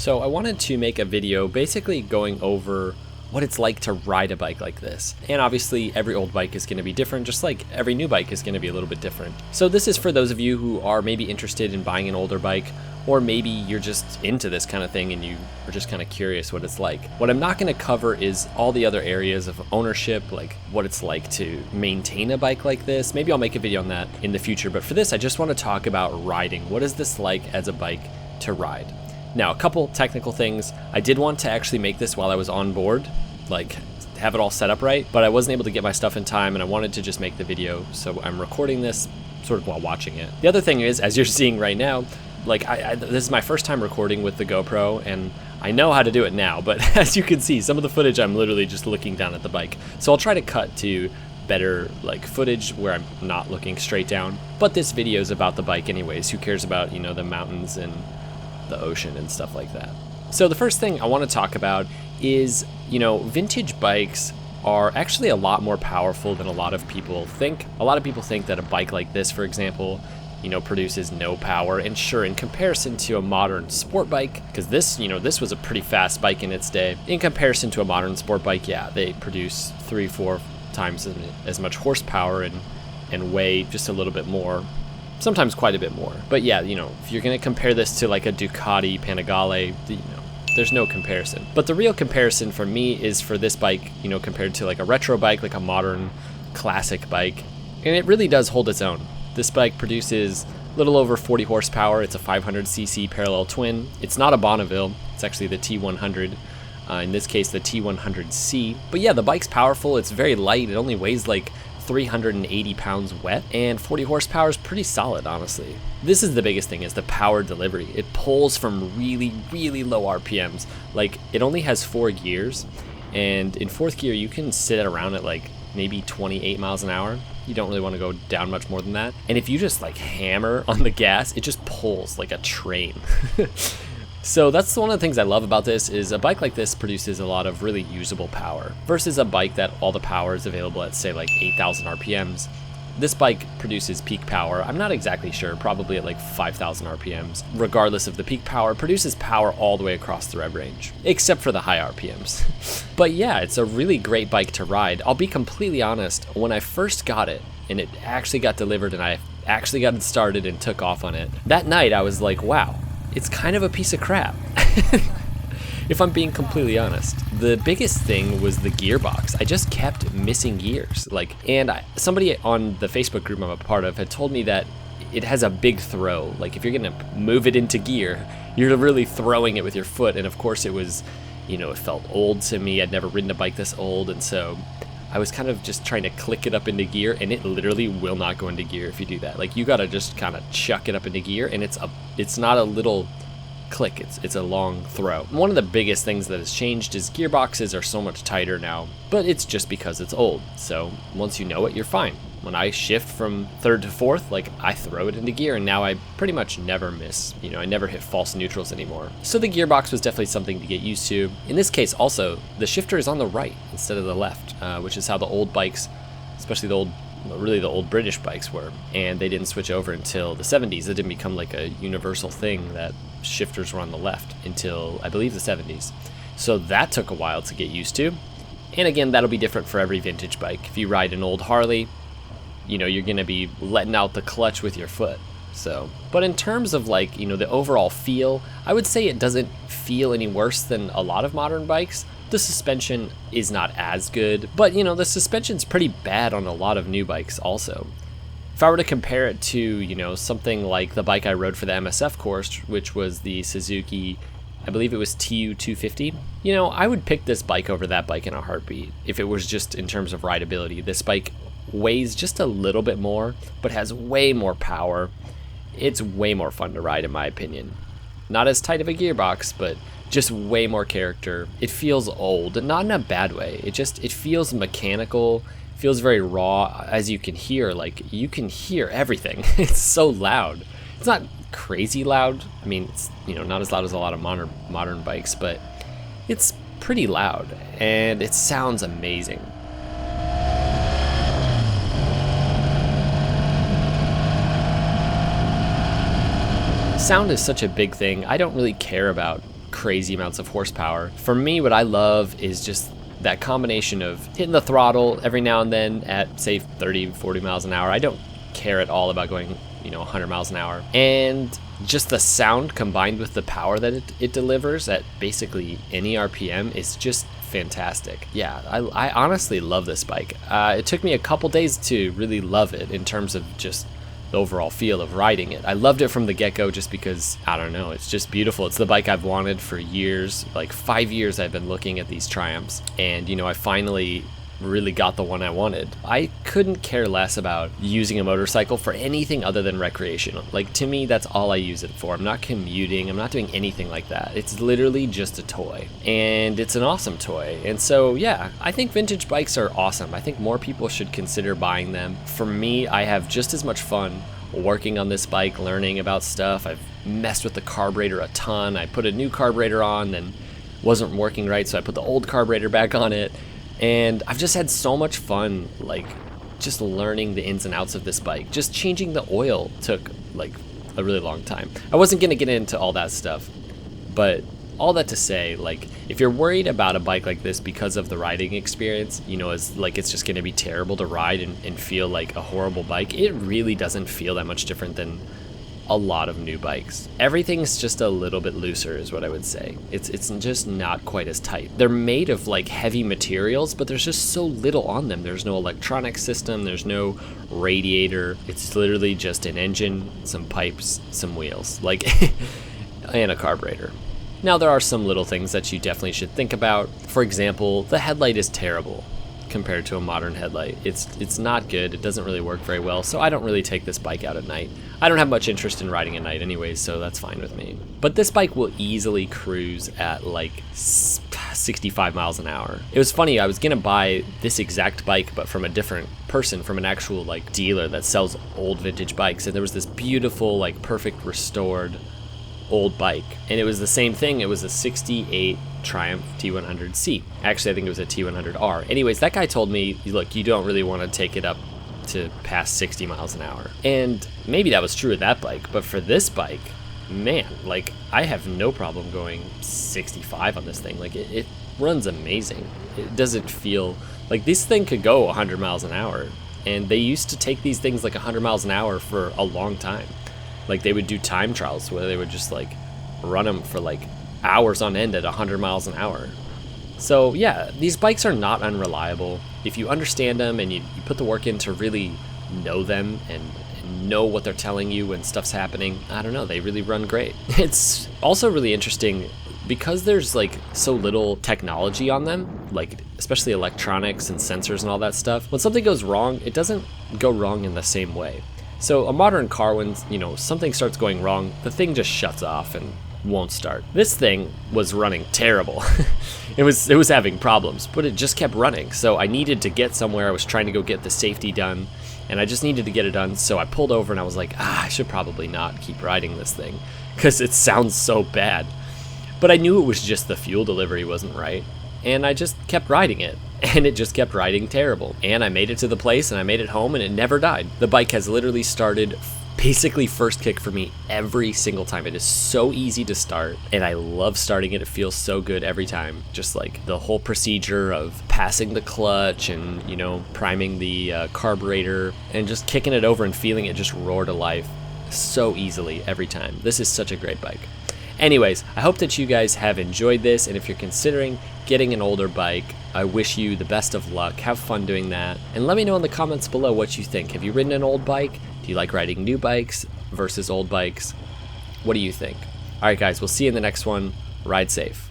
So I wanted to make a video basically going over what it's like to ride a bike like this. And obviously every old bike is going to be different, just like every new bike is going to be a little bit different. So this is for those of you who are maybe interested in buying an older bike, or maybe you're just into this kind of thing and you are just kind of curious what it's like. What I'm not going to cover is all the other areas of ownership, like what it's like to maintain a bike like this. Maybe I'll make a video on that in the future, but for this I just want to talk about riding. What is this like as a bike to ride? Now, a couple technical things. I did want to actually make this while I was on board, like have it all set up right, but I wasn't able to get my stuff in time and I wanted to just make the video, so I'm recording this sort of while watching it. The other thing is, as you're seeing right now, like this is my first time recording with the GoPro and I know how to do it now, but as you can see, some of the footage I'm literally just looking down at the bike. So I'll try to cut to better like footage where I'm not looking straight down. But this video is about the bike anyways. Who cares about, you know, the mountains and the ocean and stuff like that. So the first thing I want to talk about is, you know, vintage bikes are actually a lot more powerful than a lot of people think. A lot of people think that a bike like this, for example, you know, produces no power. And sure, in comparison to a modern sport bike, because this, you know, this was a pretty fast bike in its day. In comparison to a modern sport bike, yeah, they produce 3-4 times as much horsepower and weigh just a little bit more. Sometimes quite a bit more. But yeah, you know, if you're going to compare this to like a Ducati Panigale, you know, there's no comparison. But the real comparison for me is for this bike, you know, compared to like a retro bike, like a modern classic bike. And it really does hold its own. This bike produces a little over 40 horsepower. It's a 500cc parallel twin. It's not a Bonneville. It's actually the T100. In this case, the T100C. But yeah, the bike's powerful. It's very light. It only weighs like 380 pounds wet, and 40 horsepower is pretty solid, honestly. This is the biggest thing, is the power delivery. It pulls from really, really low RPMs. Like, it only has 4 gears, and in 4th gear, you can sit around at like maybe 28 miles an hour. You don't really want to go down much more than that. And if you just like hammer on the gas, it just pulls like a train. So that's one of the things I love about this, is a bike like this produces a lot of really usable power versus a bike that all the power is available at, say, like 8,000 RPMs. This bike produces peak power, I'm not exactly sure, probably at like 5,000 RPMs. Regardless of the peak power, produces power all the way across the rev range, except for the high RPMs. But yeah, it's a really great bike to ride. I'll be completely honest, when I first got it, and it actually got delivered and I actually got it started and took off on it, that night I was like, wow, it's kind of a piece of crap. If I'm being completely honest. The biggest thing was the gearbox. I just kept missing gears. Somebody on the Facebook group I'm a part of had told me that it has a big throw. Like, if you're gonna move it into gear, you're really throwing it with your foot. And of course it was, you know, it felt old to me. I'd never ridden a bike this old, and so I was kind of just trying to click it up into gear, and it literally will not go into gear if you do that. Like, you gotta just kind of chuck it up into gear, and it's not a little click, it's a long throw. One of the biggest things that has changed is gearboxes are so much tighter now, but it's just because it's old. So once you know it, you're fine. When I shift from 3rd to 4th, like, I throw it into gear, and now I pretty much never miss. You know, I never hit false neutrals anymore. So the gearbox was definitely something to get used to. In this case also, the shifter is on the right instead of the left, which is how the old bikes, especially the old British bikes were, and they didn't switch over until the 70s. It didn't become like a universal thing that shifters were on the left until, I believe, the 70s. So that took a while to get used to. And again, that'll be different for every vintage bike. If you ride an old Harley, you know, you're gonna be letting out the clutch with your foot. So, but in terms of, like, you know, the overall feel, I would say it doesn't feel any worse than a lot of modern bikes. The suspension is not as good, but, you know, the suspension's pretty bad on a lot of new bikes also. If I were to compare it to, you know, something like the bike I rode for the MSF course, which was the Suzuki, I believe it was TU250, you know, I would pick this bike over that bike in a heartbeat if it was just in terms of rideability. This bike weighs just a little bit more, but has way more power. It's way more fun to ride, in my opinion. Not as tight of a gearbox, but just way more character. It feels old, not in a bad way. It feels mechanical, feels very raw. As you can hear, like, you can hear everything. It's so loud. It's not crazy loud. I mean, it's, you know, not as loud as a lot of modern bikes, but it's pretty loud, and it sounds amazing. Sound is such a big thing. I don't really care about crazy amounts of horsepower. For me, what I love is just that combination of hitting the throttle every now and then at, say, 30, 40 miles an hour. I don't care at all about going, 100 miles an hour. And just the sound combined with the power that it delivers at basically any RPM is just fantastic. Yeah, I honestly love this bike. It took me a couple days to really love it in terms of just the overall feel of riding it. I loved it from the get-go just because, I don't know, it's just beautiful. It's the bike I've wanted for years. Like 5 years I've been looking at these Triumphs, and I finally really got the one I wanted. I couldn't care less about using a motorcycle for anything other than recreational. Like, to me, that's all I use it for. I'm not commuting, I'm not doing anything like that. It's literally just a toy, and it's an awesome toy. And so yeah, I think vintage bikes are awesome. I think more people should consider buying them. For me, I have just as much fun working on this bike, learning about stuff. I've messed with the carburetor a ton. I put a new carburetor on, then wasn't working right, so I put the old carburetor back on it. And I've just had so much fun, like, just learning the ins and outs of this bike. Just changing the oil took, like, a really long time. I wasn't going to get into all that stuff, but all that to say, like, if you're worried about a bike like this because of the riding experience, it's just going to be terrible to ride and feel like a horrible bike, it really doesn't feel that much different than a lot of new bikes. Everything's just a little bit looser is what I would say. It's just not quite as tight. They're made of like heavy materials, but there's just so little on them. There's no electronic system, there's no radiator. It's literally just an engine, some pipes, some wheels, like and a carburetor. Now there are some little things that you definitely should think about. For example, the headlight is terrible compared to a modern headlight. It's not good. It doesn't really work very well, so I don't really take this bike out at night. I don't have much interest in riding at night anyways, so that's fine with me. But this bike will easily cruise at like 65 miles an hour. It was funny, I was gonna buy this exact bike, but from a different person, from an actual like dealer that sells old vintage bikes, and there was this beautiful, like perfect restored old bike, and it was the same thing. It was a 68 Triumph T100C. Actually, I think it was a T100R. Anyways, that guy told me, look, you don't really want to take it up to past 60 miles an hour. And maybe that was true of that bike, but for this bike, man, like, I have no problem going 65 on this thing. Like, it runs amazing. It doesn't feel like this thing could go 100 miles an hour, and they used to take these things like 100 miles an hour for a long time. Like, they would do time trials where they would just like run them for like hours on end at 100 miles an hour. So yeah, these bikes are not unreliable. If you understand them and you put the work in to really know them and know what they're telling you when stuff's happening, I don't know, they really run great. It's also really interesting because there's like so little technology on them, like especially electronics and sensors and all that stuff. When something goes wrong, it doesn't go wrong in the same way. So a modern car, when something starts going wrong, the thing just shuts off and won't start. This thing was running terrible. it was having problems, but it just kept running. So I needed to get somewhere. I was trying to go get the safety done, and I just needed to get it done. So I pulled over and I was like, I should probably not keep riding this thing because it sounds so bad. But I knew it was just the fuel delivery wasn't right, and I just kept riding it. And it just kept riding terrible. And I made it to the place and I made it home and it never died. The bike has literally started basically first kick for me every single time. It is so easy to start and I love starting it. It feels so good every time. Just like the whole procedure of passing the clutch and, priming the carburetor and just kicking it over and feeling it just roar to life so easily every time. This is such a great bike. Anyways, I hope that you guys have enjoyed this, and if you're considering getting an older bike, I wish you the best of luck. Have fun doing that, and let me know in the comments below what you think. Have you ridden an old bike? Do you like riding new bikes versus old bikes? What do you think? Alright guys, we'll see you in the next one. Ride safe.